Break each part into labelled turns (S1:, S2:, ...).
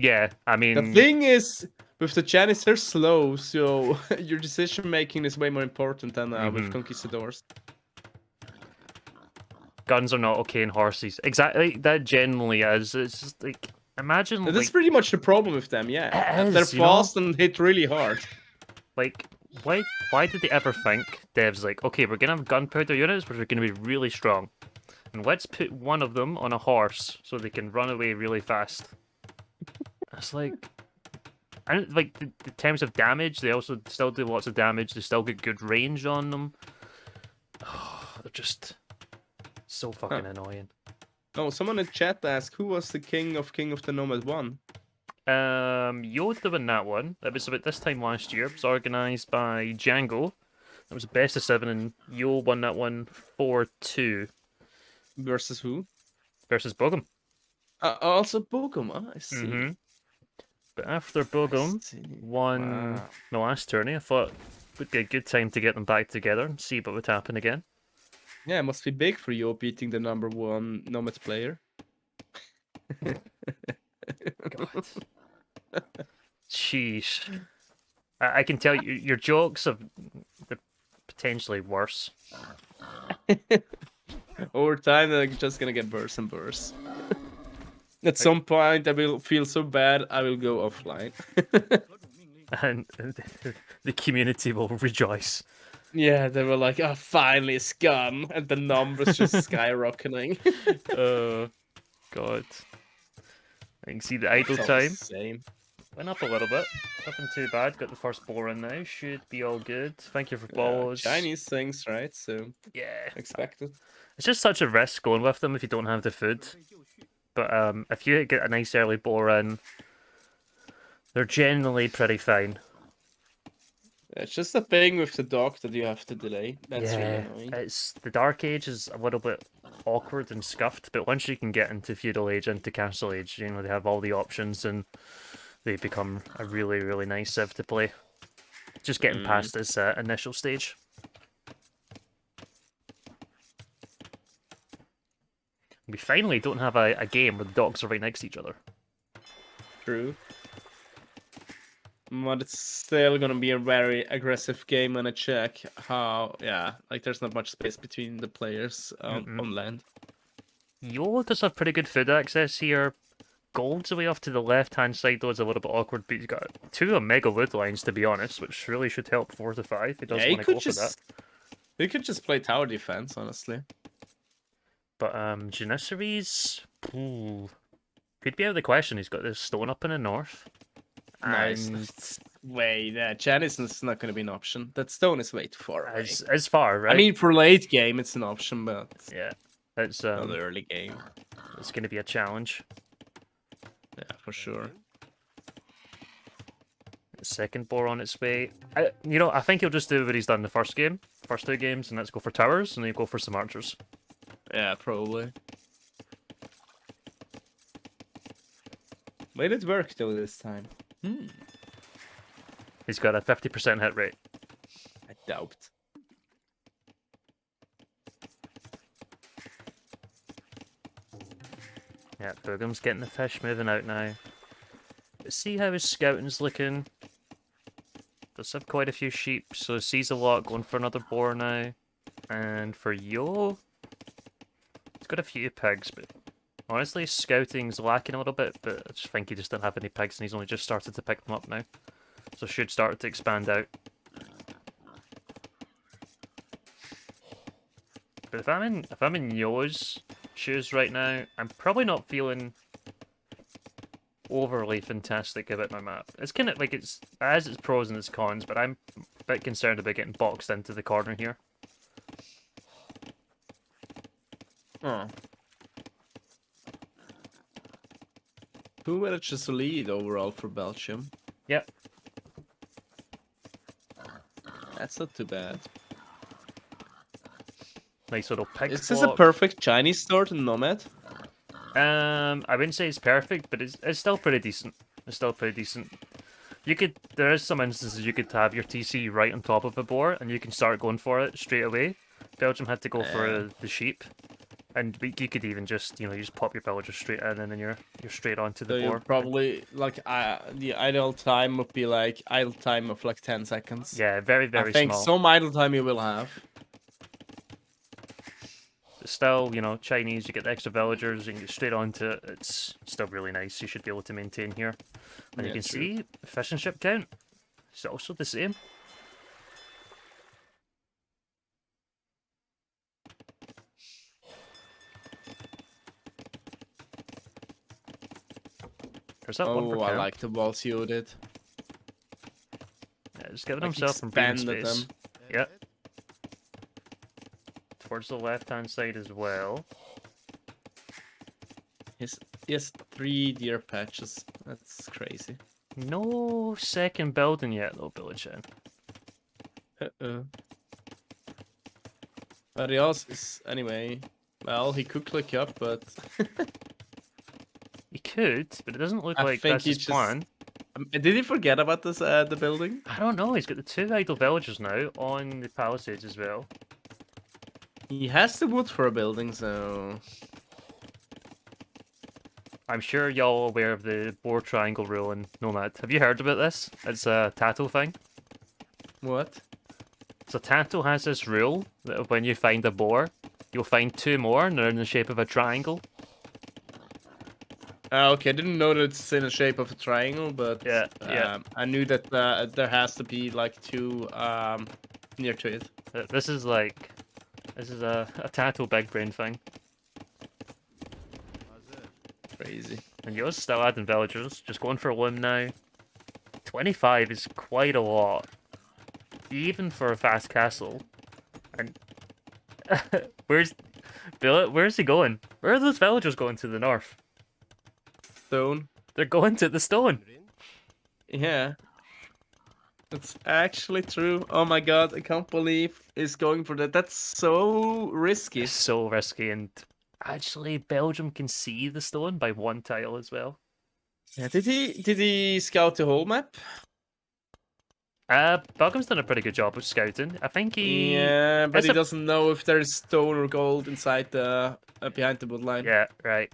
S1: Yeah, I
S2: The
S1: mean,
S2: thing is, with the Chinese, they're slow, so your decision making is way more important than with conquistadors.
S1: guns are not okay in horses. Exactly, that generally is. It's just like, imagine,
S2: That's
S1: like,
S2: pretty much the problem with them, yeah.
S1: it
S2: They're
S1: is, you know?
S2: fast and hit really hard.
S1: Like, why did they ever think, devs, like, okay, we're gonna have gunpowder units, which are gonna be really strong. And let's put one of them on a horse so they can run away really fast. It's like, I don't like the terms of damage. They also still do lots of damage. They still get good range on them. Oh, they're just so
S2: Huh.
S1: fucking annoying.
S2: Oh, someone in chat asked, who was the king of the Nomad 1?
S1: Yoda won that one. That was about this time last year. It was organised by Django. It was a best of 7, and Yo won that one 4-2
S2: Versus who?
S1: versus Bogum.
S2: Also Bochum, I see.
S1: But after Bogum won
S2: Wow.
S1: the last tourney, I thought it would be a good time to get them back together and see what would happen again.
S2: Yeah, it must be big for you beating the #1 Nomad player.
S1: God. Sheesh. I can tell you, your jokes are potentially worse.
S2: Over time, they're just gonna get worse and worse. At some point, I will feel so bad, I will go offline.
S1: And the community will rejoice.
S2: Yeah, they were like, oh, finally it's gone. And the numbers just skyrocketing.
S1: God. I can see the idle
S2: It's
S1: time.
S2: same.
S1: Went up a little bit. Nothing too bad. Got the first ball in now. Should be all good. Thank you for follows.
S2: Chinese things, right? So,
S1: yeah.
S2: expected.
S1: It's just such a risk going with them if you don't have the food. But if you get a nice early ball in, they're generally pretty fine.
S2: It's just a thing with the dog that you have to delay. That's really annoying.
S1: It's the Dark Age is a little bit awkward and scuffed, but once you can get into Feudal Age, into Castle Age, you know, they have all the options and they become a really, really nice civ to play. Just getting past this initial stage. We finally don't have a game where the dogs are right next to each other.
S2: True. But it's still gonna be a very aggressive game when I check how, like there's not much space between the players on land.
S1: Yo does have pretty good food access here. Gold's away off to the left-hand side, though, is a little bit awkward, but he's got 2 Omega Wood lines, to be honest, which really should help fortify if he does want to go for that.
S2: He could just play tower defense, honestly.
S1: But, Janissaries... could be out of the question. He's got this stone up in the north.
S2: Nice. Wait, Janison's not going to be an option. That stone is way too far away.
S1: It's far, right?
S2: I mean, for late game, it's an option, but...
S1: Yeah, it's...
S2: not the early game.
S1: It's going to be a challenge.
S2: Yeah, for sure.
S1: Second boar on its way. You know, I think he'll just do what he's done in the first 2 games, and let's go for towers, and then go for some archers.
S2: Yeah, probably. Made it work, though, this time.
S1: He's got a 50% hit rate.
S2: I doubt.
S1: Yeah, Bogum's getting the fish moving out now. But see how his scouting's looking. Does have quite a few sheep, so sees a lot, going for another boar now. And for Yo, he's got a few pigs, but honestly, scouting's lacking a little bit, but I just think he just didn't have any pigs and he's only just started to pick them up now. So should start to expand out. But if I'm in Yo's shoes right now, I'm probably not feeling overly fantastic about my map. It's kind of like it has its pros and its cons, but I'm a bit concerned about getting boxed into the corner here.
S2: Who manages to lead overall for Belgium?
S1: Yep.
S2: That's not too bad.
S1: Nice little pick.
S2: Is this a perfect Chinese start in Nomad?
S1: I wouldn't say it's perfect, but it's still pretty decent. It's still pretty decent. There is some instances you could have your TC right on top of a boar, and you can start going for it straight away. Belgium had to go for the sheep, And you could even just, you just pop your villager straight in, and then you're straight onto the
S2: So you're
S1: board.
S2: probably like the idle time would be like idle time of like 10 seconds.
S1: Yeah, very,
S2: I
S1: very
S2: think
S1: small.
S2: some idle time you will have.
S1: But still, Chinese, you get the extra villagers, and you get straight onto it. It's still really nice. You should be able to maintain here. And you
S2: Yeah,
S1: can
S2: true.
S1: see fishing ship count. It's also the same. There's that one for
S2: Oh, I
S1: count.
S2: like the balls you did.
S1: Yeah, just giving
S2: Like
S1: himself some breathing
S2: expanded
S1: space.
S2: them.
S1: Yep. Towards the left-hand side as well.
S2: He has 3 deer patches. That's crazy.
S1: No second building yet, though, Billy Chen.
S2: Uh-oh. But he also is, anyway. Well, he could click up, but
S1: He could, but it doesn't look
S2: I
S1: like
S2: think
S1: that's
S2: he
S1: his
S2: just
S1: plan.
S2: did he forget about this the building?
S1: I don't know. He's got the 2 idle villagers now on the palisades as well.
S2: He has the wood for a building, so
S1: I'm sure y'all aware of the boar triangle rule in Nomad. Have you heard about this? It's a Tato thing.
S2: what?
S1: So Tato has this rule that when you find a boar, you'll find 2 more, and they're in the shape of a triangle.
S2: Okay, I didn't know that it's in the shape of a triangle, but
S1: Yeah.
S2: I knew that there has to be like 2 near to it.
S1: This is a Tato big brain thing.
S2: Crazy.
S1: And yours still adding villagers, just going for a limb now. 25 is quite a lot, even for a fast castle. And where's he going? Where are those villagers going to the north?
S2: Stone.
S1: They're going to the stone.
S2: Yeah. That's actually true. Oh my god, I can't believe he's going for that. That's so risky.
S1: It's so risky, and actually Belgium can see the stone by 1 tile as well.
S2: Yeah, did he scout the whole map?
S1: Belgium's done a pretty good job of scouting. I think he...
S2: Yeah, but
S1: It's
S2: he
S1: a-
S2: doesn't know if there's stone or gold inside the behind the wood line.
S1: Yeah, right.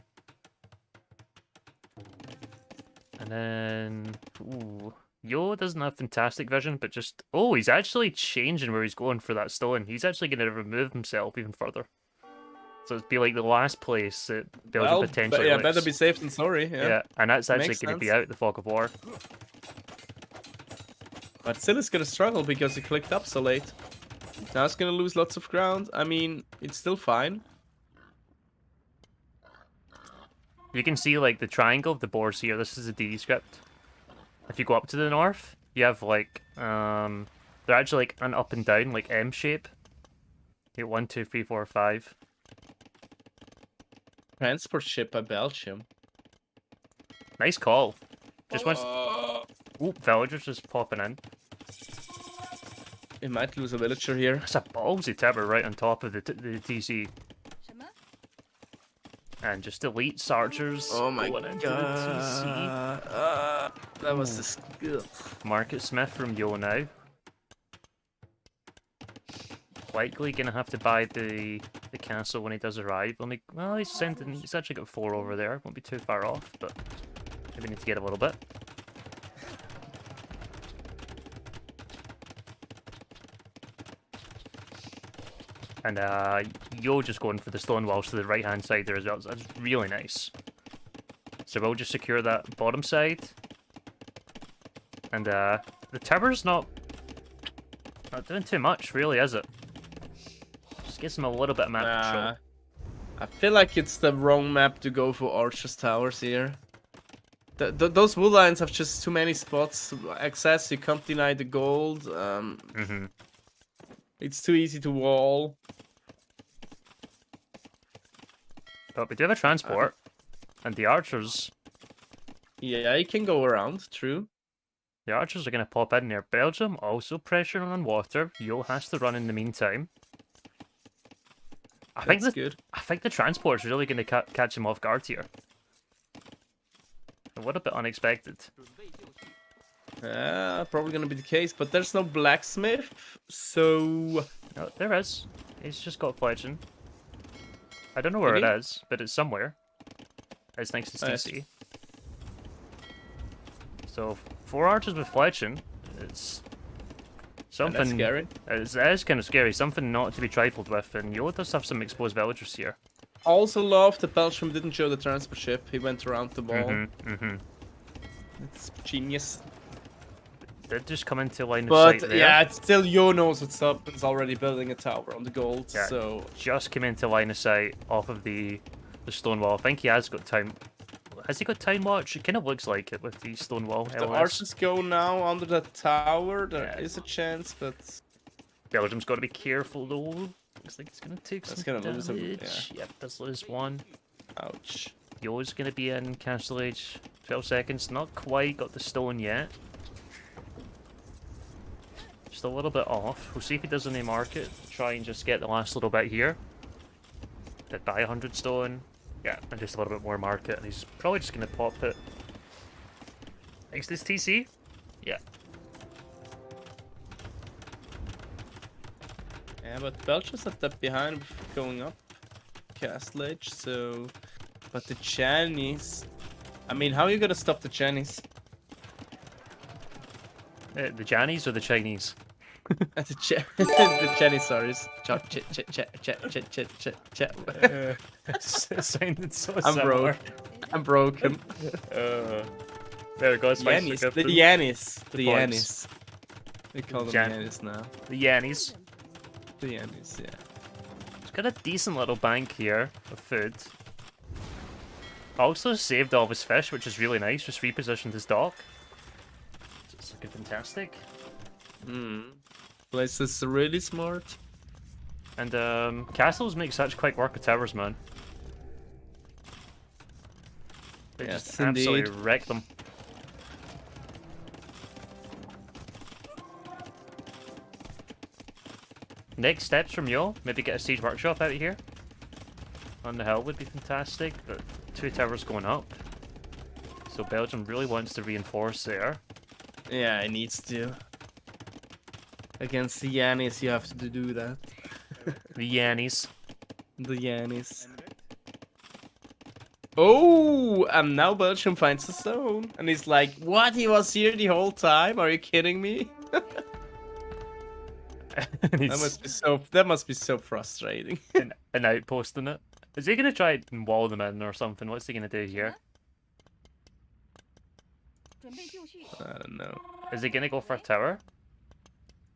S1: And then... Ooh... Yo doesn't have fantastic vision, but just... Oh, he's actually changing where he's going for that stone. He's actually going to remove himself even further. So it'd be like the last place that Belgium potentially
S2: yeah,
S1: looks.
S2: better be safe than sorry.
S1: Yeah, and that's actually
S2: Makes
S1: going to be
S2: sense.
S1: out the fog of war.
S2: But still, it's gonna struggle because he clicked up so late. Now it's gonna lose lots of ground. I mean, it's still fine.
S1: You can see like the triangle of the boards here. This is a D script. If you go up to the north, you have like they're actually like an up and down, like M shape. You get 1, 2, 3, 4, 5.
S2: Transport ship by Belgium.
S1: Nice call. Just once. Oop, villagers just popping in.
S2: It might lose a villager here.
S1: That's a ballsy timber right on top of the TC. And just elite archers.
S2: Oh my
S1: going into
S2: god.
S1: the TC.
S2: That was this good.
S1: Market Smith from Yo now. Likely gonna have to buy the castle when he does arrive. Well, he's actually got 4 over there. Won't be too far off, but maybe need to get a little bit. And Yo just going for the stone walls to the right hand side there as well. So that's really nice. So we'll just secure that bottom side. And the tower's not doing too much, really, is it? Just gives him a little bit of map control.
S2: I feel like it's the wrong map to go for Archer's Towers here. Those wood lines have just too many spots to access. You can't deny the gold. It's too easy to wall.
S1: But we do have a transport. And the archers...
S2: Yeah, you can go around, true.
S1: The archers are going to pop in there. Belgium also pressuring on water. Yo has to run in the meantime. I think the transport's really going to catch him off guard here. What a bit unexpected.
S2: Probably gonna be the case, but there's no blacksmith, so...
S1: No, there is. He's just got fledging. I don't know where
S2: Did
S1: it
S2: he?
S1: is, but it's somewhere. It's next to
S2: Nice.
S1: TC. So 4 archers with fletching. It's something.
S2: That's scary.
S1: It is kind of scary. Something not to be trifled with. And Yo does have some exposed villagers here.
S2: Also love that Belgium didn't show the transport ship. He went around the wall. It's genius.
S1: Did just come into line of
S2: But
S1: sight there.
S2: yeah, it's still Yo knows what's up. He's already building a tower on the gold.
S1: Yeah,
S2: So
S1: just came into line of sight off of the stone wall. I think he has got time. Has he got time watch? It kind of looks like it with the stone wall.
S2: if the
S1: LS.
S2: archers go now under the tower, there is a chance, but
S1: Belgium's got to be careful though. Looks like it's gonna take
S2: That's
S1: some
S2: gonna lose him,
S1: damage. Yep, does lose one.
S2: ouch.
S1: Yo's gonna be in cancel age. 12 seconds. Not quite got the stone yet. Just a little bit off. We'll see if he does any market. Try and just get the last little bit here. Did buy 100 stone. Yeah, and just a little bit more market. And he's probably just gonna pop it. Next is TC. Yeah.
S2: Yeah, but Belgium's a step behind going up castle age, so... But the Chinese... I mean, how are you gonna stop the Chinese?
S1: The Jannies or the Chinese?
S2: The Chinese, sorry.
S1: It sounded so
S2: I'm
S1: similar.
S2: broke. I'm broken.
S1: There it goes.
S2: Yannis. The Yannis. The
S1: points.
S2: Yannis. We call them
S1: Jan-
S2: Yannis now.
S1: The Yannies.
S2: The Yannis, yeah.
S1: It's got a decent little bank here of food. Also saved all of his fish, which is really nice. Just repositioned his dock. It's looking fantastic.
S2: Place is really smart.
S1: And castles make such quick work of towers, man. They just
S2: Yes,
S1: absolutely
S2: indeed.
S1: wreck them. Next steps from Yo, maybe get a siege workshop out of here. On the hill would be fantastic, but 2 towers going up. So Belgium really wants to reinforce there.
S2: Yeah, it needs to. Against the Yannis, you have to do that.
S1: The Yannies.
S2: The Yannis. Oh, and now Belgium finds the stone. And he's like, what? He was here the whole time? Are you kidding me? That must be so frustrating.
S1: an outpost in it. Is he gonna try and wall them in or something? What's he gonna do here?
S2: I don't know.
S1: Is he gonna go for a tower?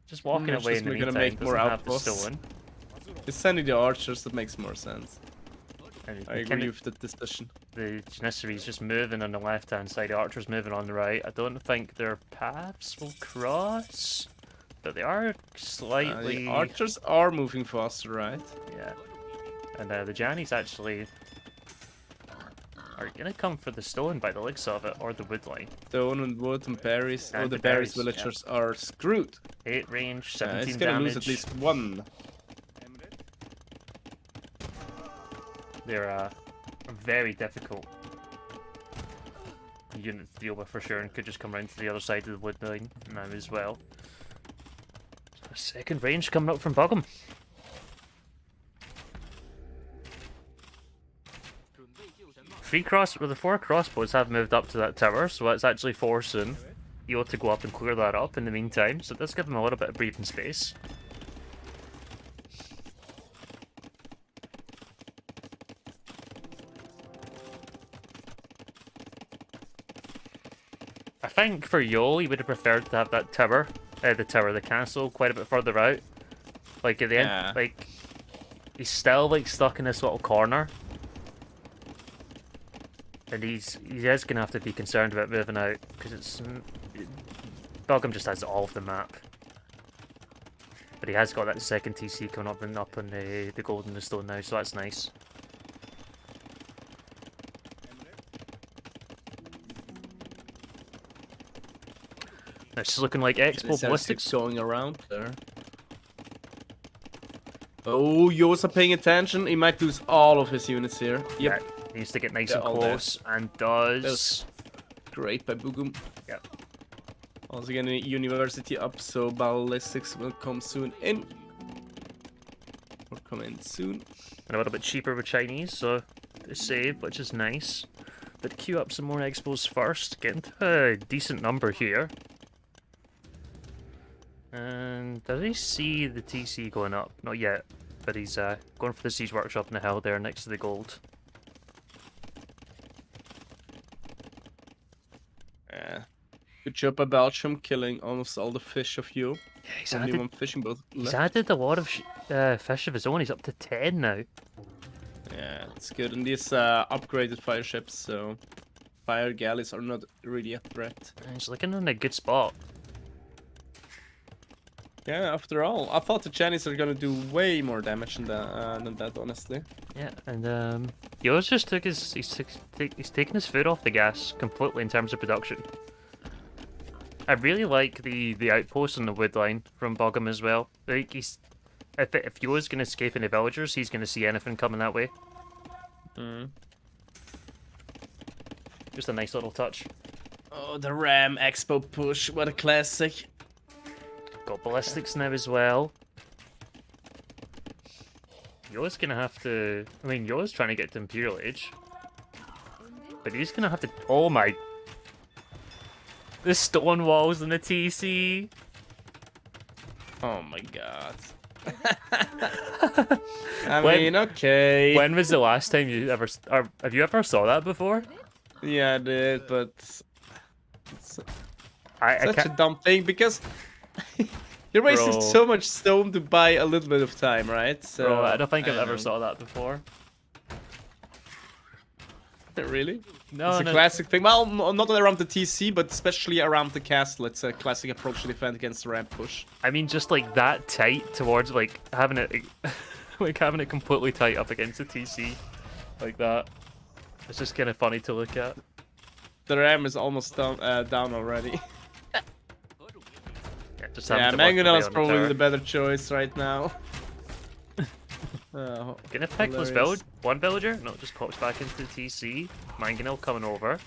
S1: Just walking
S2: It's
S1: away
S2: just
S1: in the
S2: gonna
S1: meantime,
S2: make more
S1: doesn't have the
S2: outposts.
S1: stone.
S2: He's sending the archers, that makes more sense.
S1: And
S2: I agree with the decision.
S1: the Janissaries just moving on the left hand side, the archers moving on the right. I don't think their paths will cross, but they are slightly.
S2: The archers are moving faster, right?
S1: Yeah. And the Jannies actually are gonna come for the stone by the looks of it, or the wood line.
S2: Stone and wood and berries.
S1: And
S2: Oh, the
S1: the
S2: berries
S1: berries,
S2: villagers are screwed.
S1: 8 range, 17
S2: It's gonna
S1: damage.
S2: lose at least one.
S1: They're a very difficult unit to deal with for sure, and could just come round to the other side of the wood line now as well. A second range coming up from Belgium. 4 crossbows have moved up to that tower, so that's actually forcing Yo to go up and clear that up in the meantime, so it does give him a little bit of breathing space. I think for Yo, he would have preferred to have that tower, the castle, quite a bit further out. Like at the
S2: Yeah.
S1: end, like he's still like stuck in this little corner, and he is gonna have to be concerned about moving out because Belgium just has all of the map, but he has got that second TC coming up and up on the gold and the stone now, so that's nice. It's looking like Expo Ballistics.
S2: Going around there. Oh, Yo's paying attention. He might lose all of his units here. Yep.
S1: Yeah, needs to get nice
S2: They're
S1: and
S2: all dead.
S1: close, and does.
S2: That's great by Bugum.
S1: Yep.
S2: Also getting university up, so ballistics will come soon in. Or come in soon.
S1: And a little bit cheaper with Chinese, so to save, which is nice. But queue up some more expos first, getting to a decent number here. And does he see the TC going up? Not yet, but he's going for the Siege Workshop in the hill there next to the gold.
S2: Yeah. Good job by Belgium, killing almost all the fish of Europe.
S1: Yeah, he's
S2: Only
S1: added,
S2: one fishing boat
S1: he's
S2: left.
S1: added a lot of fish of his own. He's up to 10 now.
S2: Yeah, it's good. And these upgraded fire ships, so fire galleys are not really a threat.
S1: And he's looking in a good spot.
S2: Yeah, after all, I thought the Chinese are gonna do way more damage than that, honestly.
S1: Yeah, and Yo's just took his he's taken his foot off the gas completely in terms of production. I really like the outpost on the wood line from Bogham as well. Like if Yo's gonna escape any villagers, he's gonna see anything coming that way. Just a nice little touch.
S2: Oh, the Ram Expo push, what a classic.
S1: Got ballistics now as well. Yo's gonna have to. I mean, Yo's trying to get to Imperial Age, but he's gonna have to. Oh my! The stone walls and the TC.
S2: Oh my god. I mean, okay.
S1: When was the last time you ever? Or have you ever saw that before?
S2: Yeah, I did, but it's
S1: Such
S2: such a dumb thing because you're wasting
S1: Bro.
S2: so much stone to buy a little bit of time, right? So
S1: Bro, I don't think I've ever
S2: know.
S1: saw that before.
S2: Really?
S1: No,
S2: It's a
S1: no.
S2: classic thing. Well, not around the TC, but especially around the castle. It's a classic approach to defend against the ramp push.
S1: I mean, just like that tight towards like having it, like having it completely tight up against the TC, like that. It's just kind of funny to look at.
S2: The ram is almost down already.
S1: Yeah, just
S2: Yeah,
S1: having to work
S2: Mangonel is
S1: away on
S2: probably
S1: tower.
S2: the better choice right now.
S1: Gonna pick this
S2: hilarious.
S1: one villager? No, just pops back into the TC. Mangonel coming over.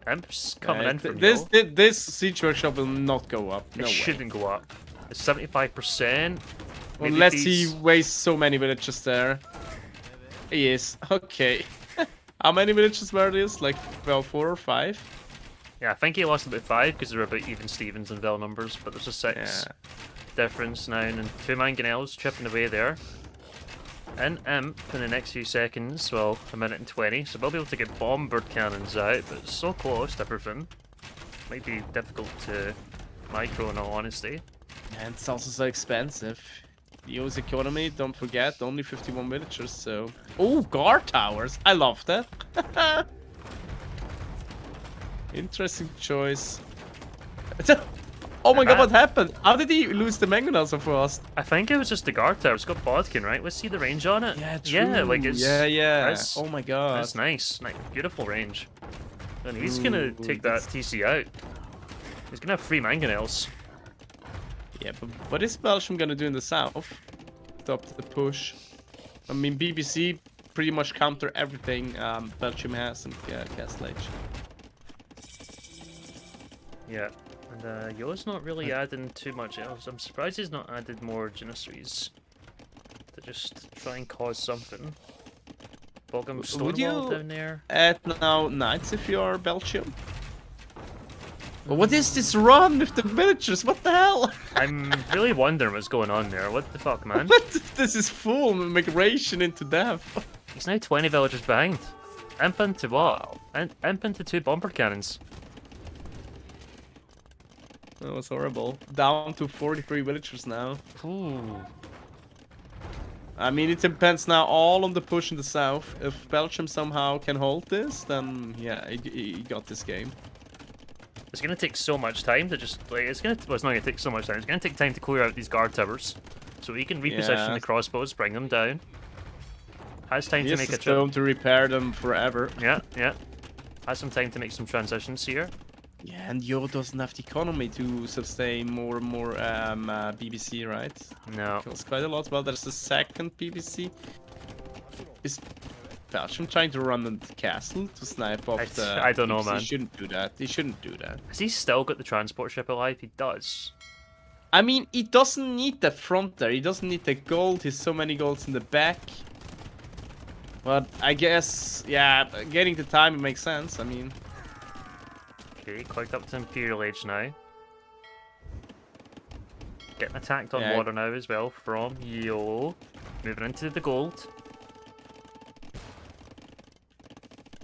S1: Imp's coming in from
S2: this siege workshop will not go up.
S1: It
S2: No way.
S1: shouldn't go up. It's 75%. Maybe
S2: Unless
S1: these-
S2: he wastes so many villages there. He is. Okay. How many villages were this? Like, well, 4 or 5?
S1: Yeah, I think he lost about 5 because there were about even Stevens and Bell numbers, but there's a 6
S2: Yeah.
S1: difference now, and 2 Mangonels chipping away there. And Imp in the next few seconds, well, a minute and 20, so we'll be able to get bombard cannons out, but it's so close to everything. Might be difficult to micro in all honesty.
S2: And it's also so expensive. EO's economy, don't forget, only 51 villagers, so... Oh, guard towers! I love that! Interesting choice. Oh my god, what happened? How did he lose the Mangonel so fast?
S1: I think it was just the guard tower. It's got Bodkin, right? Let's see the range on it.
S2: Yeah,
S1: Yeah, like it's...
S2: Yeah.
S1: that's-
S2: Oh my god.
S1: That's nice. Beautiful range. And he's gonna take that TC out. He's gonna have 3 Mangonels.
S2: Yeah, but what is Belgium gonna do in the south? Stop the push. I mean, BBC pretty much counter everything Belgium has in Castle Age.
S1: Yeah. And Yo's not really adding too much else. I'm surprised he's not added more Janissaries. To just try and cause something. Bogham
S2: Would
S1: Stonewall
S2: you
S1: down there.
S2: add now knights if you are Belgium? What is this run with the villagers? What the hell?
S1: I'm really wondering what's going on there. What the fuck, man?
S2: What? This is full migration into death.
S1: He's now 20 villagers behind. Imp into what? Imp into 2 bomber cannons.
S2: That was horrible. Down to 43 villagers now.
S1: Ooh.
S2: I mean, it depends now all on the push in the south. If Belgium somehow can hold this, then yeah, he got this game.
S1: It's gonna take so much time to just like well, it's not gonna take so much time. It's gonna take time to clear out these guard towers, so he can reposition
S2: Yeah.
S1: the crossbows, bring them down. Has time
S2: He
S1: to
S2: has
S1: make
S2: the
S1: a trip.
S2: stone to repair them forever.
S1: Yeah. Has some time to make some transitions here.
S2: Yeah, and Euro doesn't have the economy to sustain more and more BBC, right?
S1: No.
S2: Kills quite a lot. Well, there's the second BBC. Is Belgium trying to run the castle to snipe off the
S1: I don't know,
S2: BBC?
S1: man.
S2: He shouldn't do that. He shouldn't do that.
S1: Has he still got the transport ship alive? He does.
S2: I mean, he doesn't need the front there. He doesn't need the gold. He's so many golds in the back. But I guess, yeah, getting the time it makes sense. I mean,
S1: Okay, clicked up to Imperial Age now. Getting attacked on
S2: Yeah.
S1: water now as well from Yo. Moving into the gold.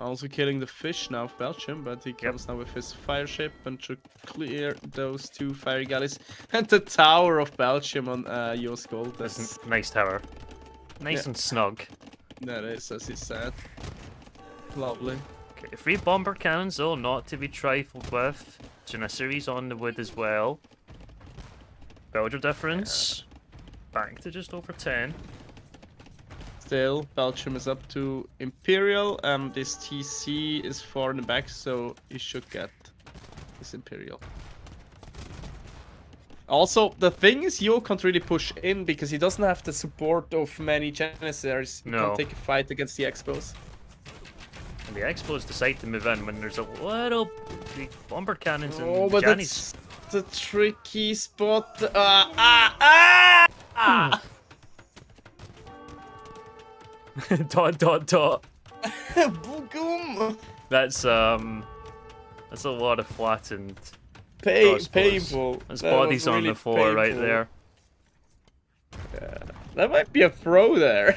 S2: also killing the fish now of Belgium, but he comes now with his fire ship and should clear those 2 fire galleys. And the tower of Belgium on Yo's gold.
S1: That's a nice tower. Nice and snug.
S2: That is, as he said. Lovely.
S1: Okay, 3 bomber cannons though, not to be trifled with. Janissaries on the wood as well. Belgium difference. Back to just over 10.
S2: Still, Belgium is up to Imperial, and this TC is far in the back, so he should get this Imperial. Also, the thing is, Yo can't really push in because he doesn't have the support of many Janissaries. He
S1: No.
S2: can't take a fight against the Expos.
S1: And the Expos decide to move in when there's a little bomber cannons and
S2: Oh, but
S1: Jannies.
S2: that's the tricky spot.
S1: Dot dot dot.
S2: Boom!
S1: That's a lot of flattened crossbows.
S2: Painful.
S1: There's
S2: That
S1: bodies
S2: was
S1: on
S2: really
S1: the floor right
S2: painful.
S1: there.
S2: That might be a throw there.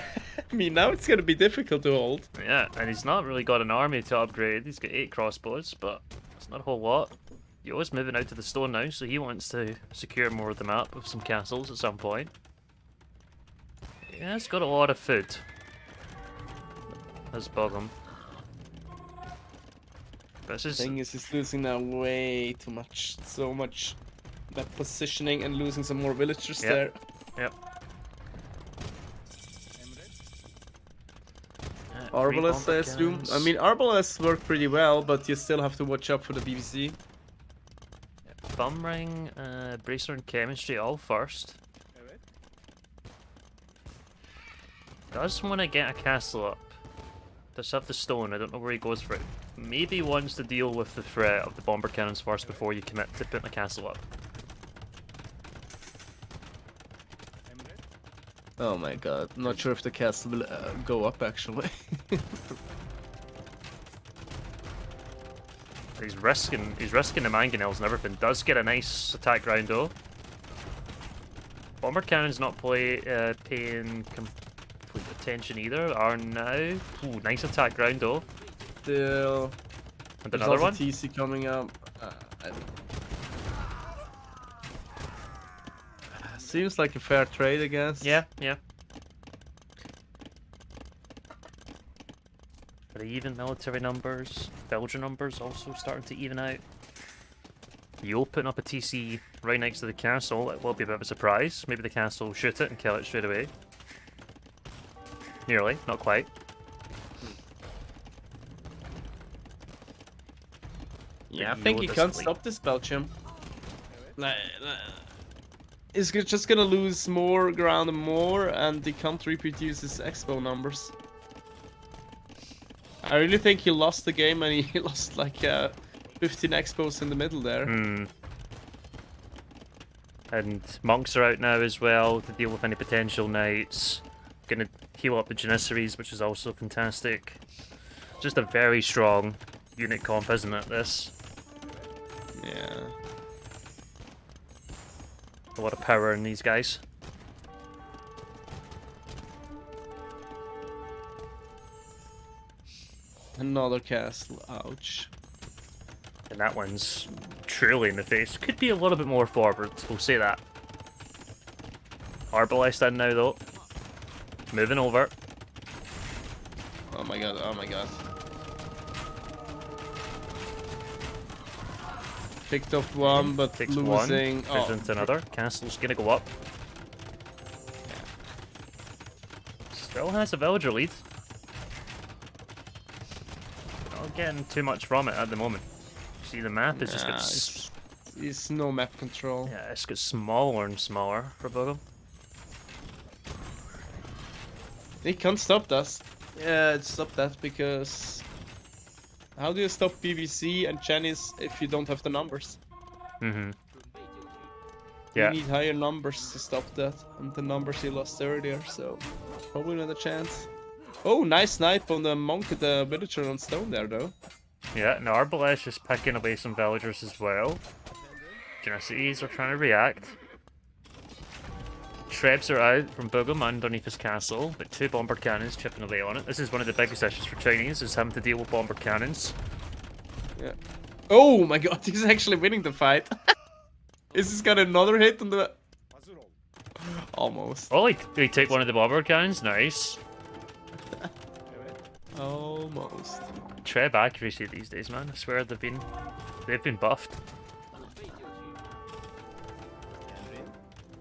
S2: I mean, now it's gonna be difficult to hold.
S1: Yeah, and he's not really got an army to upgrade. He's got 8 crossbows, but it's not a whole lot. Yo's moving out to the stone now, so he wants to secure more of the map with some castles at some point. Yeah, it's got a lot of food. That's bottom. This is
S2: Thing is, he's losing now way too much. So much that positioning and losing some more villagers there.
S1: Yep.
S2: Arbalest, I assume. I mean, Arbalests work pretty well, but you still have to watch out for the BBC.
S1: Thumb ring, bracer and chemistry all first. Does want to get a castle up. Does have the stone, I don't know where he goes for it. Maybe wants to deal with the threat of the bomber cannons first before you commit to putting a castle up.
S2: Oh my god, I'm not sure if the castle will go up actually.
S1: He's risking the mangonels and everything. Does get a nice attack round though. Bomber cannons not paying complete attention either. Are now. Ooh, nice attack round though.
S2: Still,
S1: And
S2: there's
S1: another
S2: also
S1: one.
S2: TC coming up. Seems like a fair trade, I guess.
S1: Yeah. Very even military numbers. Belgian numbers also starting to even out. Yo putting up a TC right next to the castle. It will be a bit of a surprise. Maybe the castle will shoot it and kill it straight away. Nearly, not quite.
S2: Yeah, I
S1: Yo
S2: think he
S1: doesn't
S2: can't
S1: lead.
S2: stop this Belgium. He's just gonna lose more ground and more, and he can't reproduce his expo numbers. I really think he lost the game, and he lost like 15 expos in the middle there.
S1: And monks are out now as well to deal with any potential knights. Gonna heal up the Janissaries, which is also fantastic. Just a very strong unit comp, isn't it, this?
S2: Yeah.
S1: A lot of power in these guys.
S2: Another castle, ouch.
S1: And that one's truly in the face. Could be a little bit more forward, we'll say that. Arbalest in now though. Moving over.
S2: Oh my god, oh my god. Picked off one, but
S1: Takes
S2: losing.
S1: one, turns into another. Castle's gonna go up. Still has a villager lead. Not getting too much from it at the moment. See, the map is just got
S2: it's no map control.
S1: yeah, it's got smaller and smaller for Bogo.
S2: They can't stop that. Yeah, stop that because how do you stop BBC and Chinese if you don't have the numbers?
S1: Yeah.
S2: You need higher numbers to stop that, and the numbers he lost earlier, so probably not a chance. Oh, nice snipe on the monk, the villager on stone there, though.
S1: Yeah, and Arbalest just picking away some villagers as well. Genocides are trying to react. Trebs are out from Belgium underneath his castle, but 2 bomber cannons chipping away on it. This is one of the biggest issues for Chinese, is having to deal with bomber cannons.
S2: Yeah. Oh my god, he's actually winning the fight. Is this got another hit on the... Almost.
S1: Oh, he take one of the bomber cannons? Nice.
S2: Almost.
S1: Treb accuracy these days, man. I swear they've been buffed.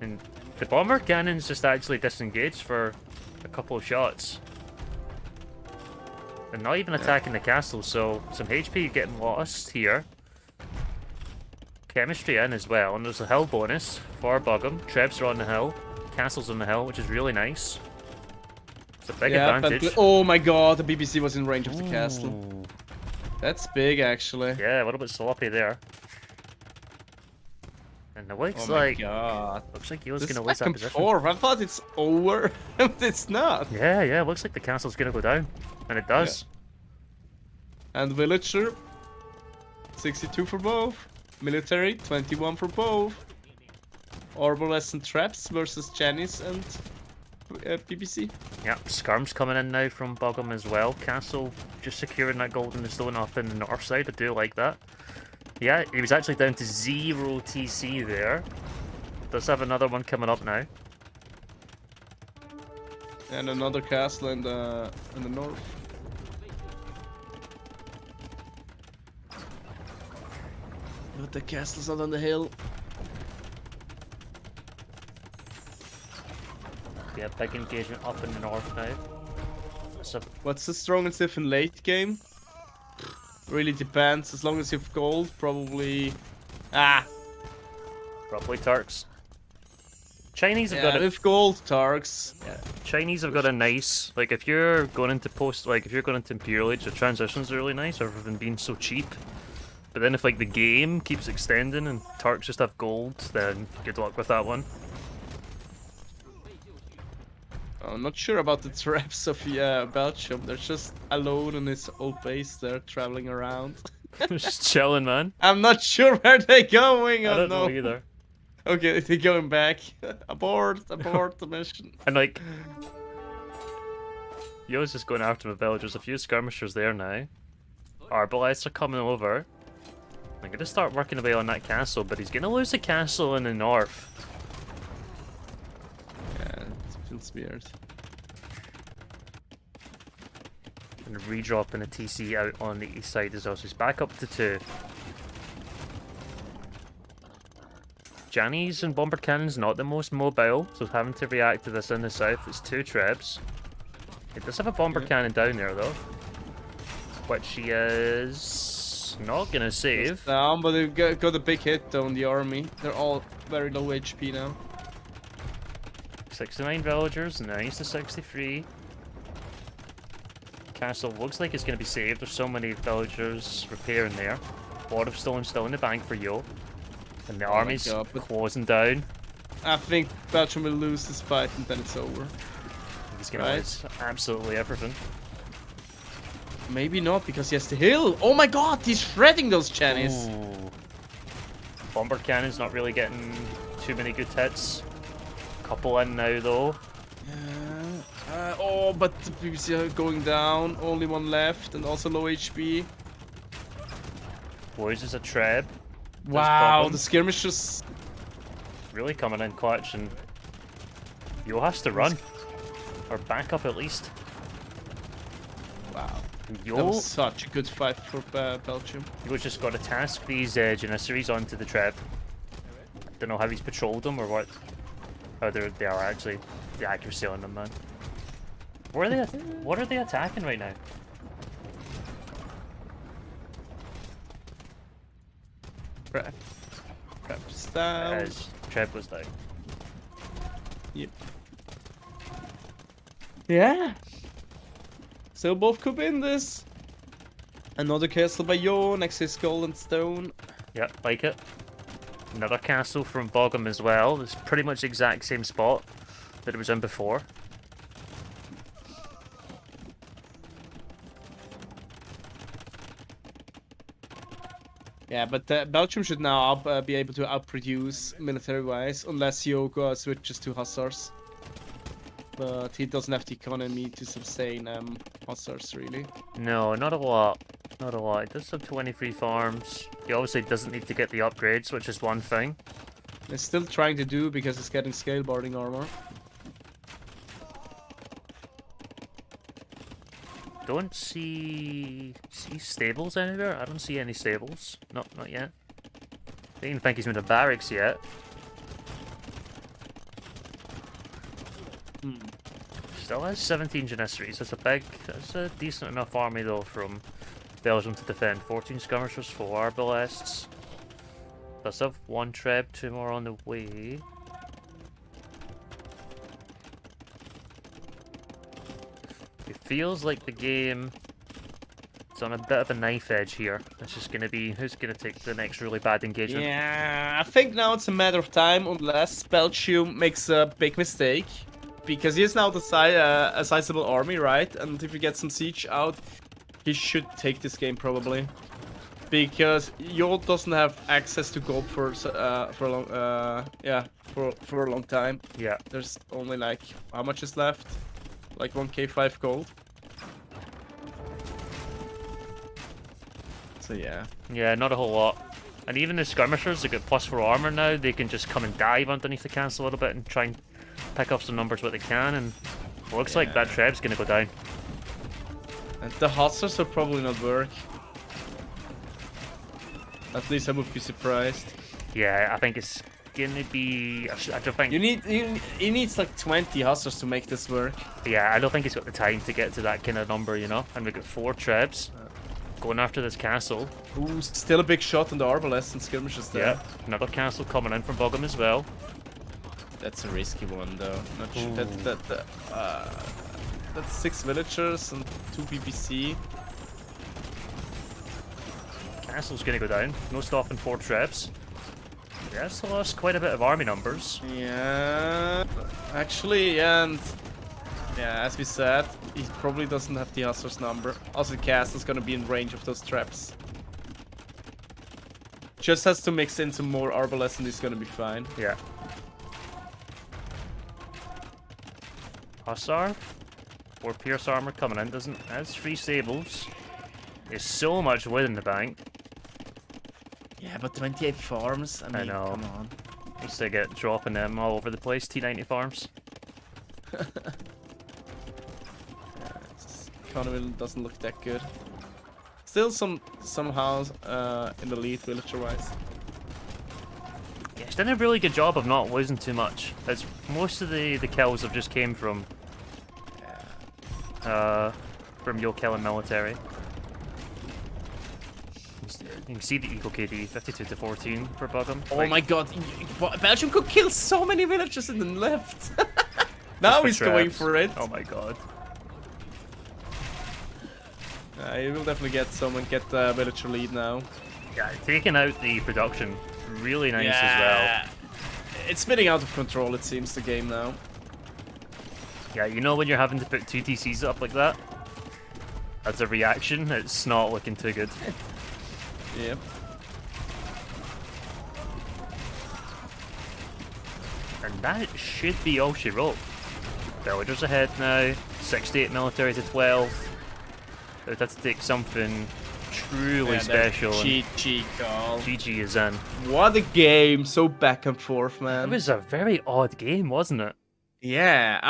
S1: And the bomber cannons just actually disengaged for a couple of shots. They're not even attacking the castle, so some HP getting lost here. Chemistry in as well, and there's a hill bonus for Bug'em. Trebs are on the hill, castle's on the hill, which is really nice. It's a big advantage.
S2: But, oh my god, the BBC was in range of the castle. That's big, actually.
S1: Yeah, a little bit sloppy there. And it looks looks like he was gonna lose that position.
S2: I thought it's over, but it's not.
S1: Yeah, it looks like the castle's gonna go down, and it does.
S2: Yeah. And villager, 62 for both. Military, 21 for both. Arbalest and traps versus Janice and BBC.
S1: Yeah, Skirm's coming in now from Bug'em as well. Castle just securing that golden stone up in the north side. I do like that. Yeah, he was actually down to 0 TC there. Does have another one coming up now.
S2: And another castle in the north. But the castle's not on the hill.
S1: Yeah, big engagement up in the north now. So,
S2: what's the strongest diff in late game? Really depends. As long as you have gold, probably...
S1: probably Turks. Chinese have got
S2: with gold, Turks.
S1: Yeah, Chinese have got a nice... Like, if you're going into if you're going into Imperial Age, the transitions are really nice, other than being so cheap. But then if, like, the game keeps extending and Turks just have gold, then good luck with that one.
S2: I'm not sure about the traps of Belgium. They're just alone in his old base there, traveling around.
S1: Just chilling, man.
S2: I'm not sure where they're going.
S1: I don't know either.
S2: Okay, they're going back. Abort the mission.
S1: And like, Yo's just going after my villagers. A few skirmishers there now. Arbalites are coming over. I'm gonna start working away on that castle, but he's gonna lose the castle in the north.
S2: Yeah, it feels weird.
S1: And redropping a TC out on the east side as well, so he's back up to 2. Jannies and bomber cannons not the most mobile, so having to react to this in the south. It's 2 trebs. It does have a bomber cannon down there though, which he is not gonna save.
S2: Down, but they've got a big hit on the army. They're all very low HP now.
S1: 69 villagers, nice to 63. Castle looks like it's going to be saved. There's so many villagers repairing there. Board of Stone still in the bank for Yo. And the army's closing down.
S2: I think Belgium will lose this fight and then it's over.
S1: He's going to lose absolutely everything.
S2: Maybe not, because he has the hill. Oh my god, he's shredding those Chinese.
S1: Bomber cannon's not really getting too many good hits. Couple in now though.
S2: Oh, but the BBC are going down. Only one left and also low HP.
S1: Boys is a treb.
S2: Wow, the skirmishers
S1: really coming in clutch, and Yo has to run. Or back up at least.
S2: Wow.
S1: Yo,
S2: that was such a good fight for Belgium.
S1: Yo's just got to task these Janissaries onto the treb. Don't know how he's patrolled them or what. Oh, they are actually the accuracy on them, man. Where are they? What are they attacking right now?
S2: Trap style.
S1: As Treb was down.
S2: Yep. Yeah. So both could win this. Another castle by Yo next to his golden stone.
S1: Yep, like it. Another castle from Bogham as well. It's pretty much the exact same spot that it was in before.
S2: Yeah, but Belgium should now be able to outproduce military-wise, unless Yoga switches to Hussars. But he doesn't have the economy to sustain Hussars, really.
S1: No, not a lot. Not a lot. He does have 23 farms. He obviously doesn't need to get the upgrades, which is one thing.
S2: He's still trying to do because he's getting scale boarding armor.
S1: Don't see stables anywhere. I don't see any stables. Not yet. Don't even think he's made a barracks yet. Still has 17 Janissaries. That's a decent enough army though from Belgium to defend. 14 skirmishers, 4 arbalests. Does have 1 treb, 2 more on the way. It feels like the game is on a bit of a knife edge here. It's just going to be who's going to take the next really bad engagement.
S2: Yeah, I think now it's a matter of time unless Belgium makes a big mistake. Because he has now a sizable army, right? And if he gets some siege out, he should take this game probably. Because Yo doesn't have access to gold for a long time.
S1: Yeah.
S2: There's only like how much is left? Like 1k5 gold. So yeah.
S1: Yeah, not a whole lot. And even the skirmishers, they get +4 armor now. They can just come and dive underneath the castle a little bit and try and pick up some numbers what they can. And looks like that treb's gonna go down.
S2: And the Hussars will probably not work. At least I would be surprised.
S1: Yeah, I think it's gonna be. I don't think.
S2: He needs like 20 Hussars to make this work.
S1: Yeah, I don't think he's got the time to get to that kind of number, you know. And we got 4 trebs going after this castle.
S2: Ooh, still a big shot on the arbalests and skirmishes there.
S1: Yeah, another castle coming in from Bogham as well.
S2: That's a risky one though. Not sure. That's 6 villagers and 2 BBC.
S1: Castle's gonna go down. No stopping 4 trebs. Yeah, so lost quite a bit of army numbers.
S2: Yeah, actually, and yeah, as we said, he probably doesn't have the Hussars number. Also, the castle's gonna be in range of those traps. Just has to mix in some more arbalests and he's gonna be fine.
S1: Yeah. Hussar, 4 pierce armor coming in. Doesn't has 3 stables. There's so much wood in the bank.
S2: Yeah, but 28 farms. I mean,
S1: know.
S2: come on.
S1: Used to get dropping them all over the place. T90 farms.
S2: Economy doesn't look that good. Still somehow in the lead villager-wise.
S1: Yeah, she's done a really good job of not losing too much. As most of the kills have just came from Yo killing military. You can see the eco KD 52 to 14 for Bogham.
S2: Oh my god, Belgium could kill so many villagers in the left. Now he's going for it.
S1: Oh my god.
S2: He will definitely get the villager lead now.
S1: Yeah, taking out the production. Really nice as well.
S2: It's spinning out of control, it seems, the game now.
S1: Yeah, you know when you're having to put 2 TCs up like that? As a reaction, it's not looking too good.
S2: Yep.
S1: And that should be all she wrote. Villagers ahead now. 68 military to 12. They'd have to take something truly special.
S2: GG call.
S1: GG is in.
S2: What a game. So back and forth, man.
S1: It was a very odd game, wasn't it?
S2: Yeah.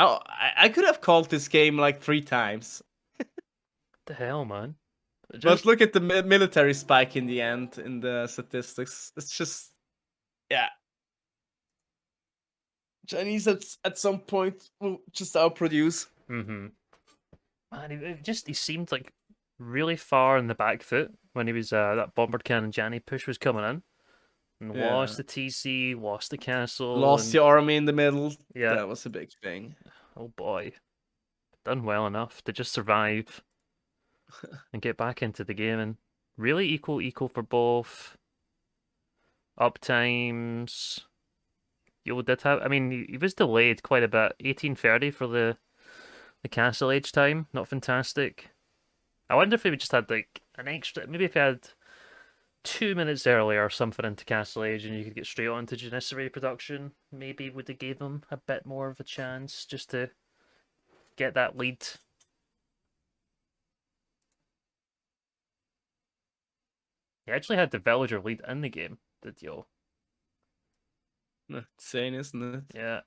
S2: I could have called this game like 3 times.
S1: What the hell, man?
S2: But look at the military spike in the end in the statistics. It's just, yeah. Chinese at some point will just outproduce.
S1: Mm-hmm. Man, he seemed like really far in the back foot when he was that bomber cannon Janny push was coming in. And lost the TC, lost the castle.
S2: Lost the army in the middle.
S1: Yeah.
S2: That was a big thing.
S1: Oh boy. Done well enough to just survive. And get back into the game, and really equal for both. Uptimes. You did have. I mean, he was delayed quite a bit. 1830 for the Castle Age time. Not fantastic. I wonder if we just had like an extra. Maybe if we had 2 minutes earlier or something into Castle Age and you could get straight on to Janissary production, maybe would have gave them a bit more of a chance just to get that lead. You actually had the villager lead in the game, did you?
S2: Insane, isn't it?
S1: Yeah.